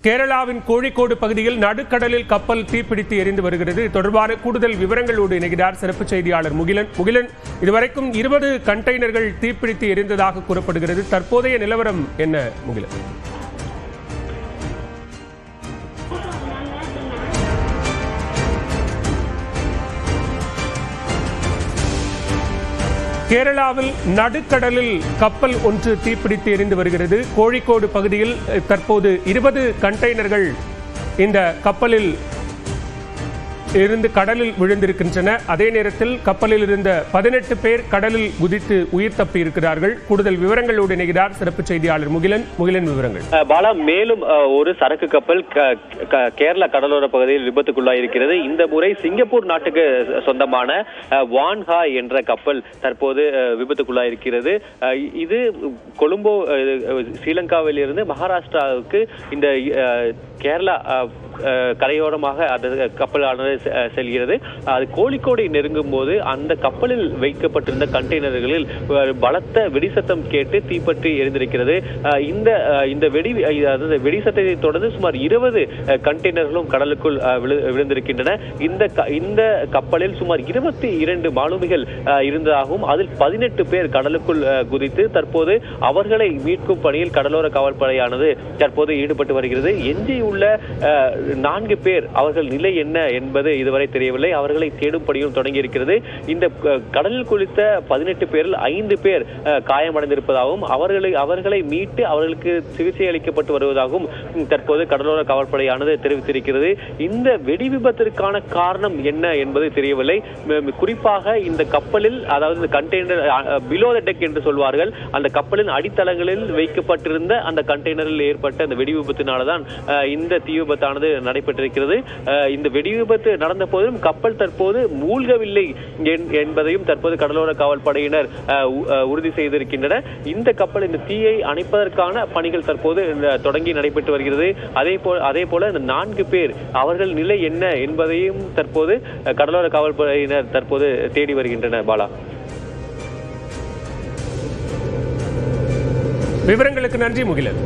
கேரளாவின் கோழிக்கோடு பகுதியில் நடுக்கடலில் கப்பல் தீப்பிடித்து எரிந்து வருகிறது. தொடர்பான கூடுதல் விவரங்களோடு இணைகிறார் சிறப்பு செய்தியாளர் முகிலன். இதுவரைக்கும் 20 கண்டெய்னர்கள் தீப்பிடித்து எரிந்ததாக கூறப்படுகிறது. தற்போதைய நிலவரம் என்ன முகிலன்? கேரளாவில் நடுக்கடலில் கப்பல் ஒன்று தீப்பிடித்து எரிந்து வருகிறது. கோழிக்கோடு பகுதியில் தற்போது 20 கண்டெய்னர்கள் இந்த கப்பலில் இருந்து கடலில் விழுந்திருக்கின்றன. அதே நேரத்தில் கப்பலில் இருந்த 18 பேர் கடலில் குதித்து உயிர் தப்பி இருக்கிறார்கள். கூடுதல் விவரங்களோடு இணைகிறார் சிறப்பு செய்தியாளர் முகிலன். விவரங்கள் பாலா, மேலும் ஒரு சரக்கு கப்பல் கேரளா கடலோர பகுதியில் விபத்துக்குள்ளாய் இருக்கிறது. இந்த முறை சிங்கப்பூர் நாட்டுக்கு சொந்தமான வான்ஹா என்ற கப்பல் தற்போது விபத்துக்குள்ளாய் இருக்கிறது. இது கொழும்போ ஸ்ரீலங்காவில் இருந்து மகாராஷ்டிராவுக்கு இந்த கேரளா கரையோரமாக அந்த கப்பலானது செல்கிறது. அது கோழிக்கோடை நெருங்கும் போது அந்த கப்பலில் வைக்கப்பட்டிருந்த கண்டெய்னர்களில் பலத்த வெடிசத்தம் கேட்டு தீப்பற்றி எரிந்திருக்கிறது. இந்த வெடிசத்தத்தை தொடர்ந்து சுமார் 20 கண்டெய்னர்களும் கடலுக்குள் விழுந்திருக்கின்றன. இந்த கப்பலில் சுமார் 22 மாலுமிகள் இருந்ததாகவும் அதில் 18 பேர் கடலுக்குள் குதித்து தற்போது அவர்களை மீட்கும் பணியில் கடலோர காவல்படையானது தற்போது ஈடுபட்டு வருகிறது. எஞ்சியுள்ள 4 பேர் அவர்கள் நிலை என்ன என்பது இதுவரை தெரியவில்லை. அவர்களை தேடும் பணியும் தொடங்கி இருக்கிறது. இந்த கடலில் குளித்த 18 பேரில் 5 பேர் காயமடைந்திருப்பதாகவும் அவர்களை மீட்டு அவர்களுக்கு சிகிச்சை அளிக்கப்பட்டு வருவதாகவும் தற்போது கடலோர காவல்படையானது தெரிவித்திருக்கிறது. இந்த வெடி விபத்திற்கான காரணம் என்ன என்பது தெரியவில்லை. குறிப்பாக இந்த கப்பலில், அதாவது இந்த கண்டெய்னர் பிலோ த டெக் என்று சொல்வார்கள், அந்த கப்பலின் அடித்தளங்களில் வைக்கப்பட்டிருந்த அந்த கண்டெய்னரில் ஏற்பட்ட அந்த வெடி விபத்தினால்தான் இந்த தீ விபத்தானது நடைபெற்றிருக்கிறது. இந்த வெடி விபத்து நடந்த போதிலும் கப்பல் தற்போது மூழ்கவில்லை என்பதையும் தற்போது கடலோர காவல்படையினர் உறுதி செய்திருக்கின்றனர். இந்த கப்பல் இந்த தீயை அணைப்பதற்கான பணிகள் தற்போது தொடங்கி நடைபெற்று வருகிறது. அதே போல இந்த 4 பேர் அவர்கள் நிலை என்ன என்பதையும் தற்போது கடலோர காவல்படையினர் தற்போது தேடி வருகின்றனர். பாலா, விவரங்களுக்கு நன்றி முகிலன்.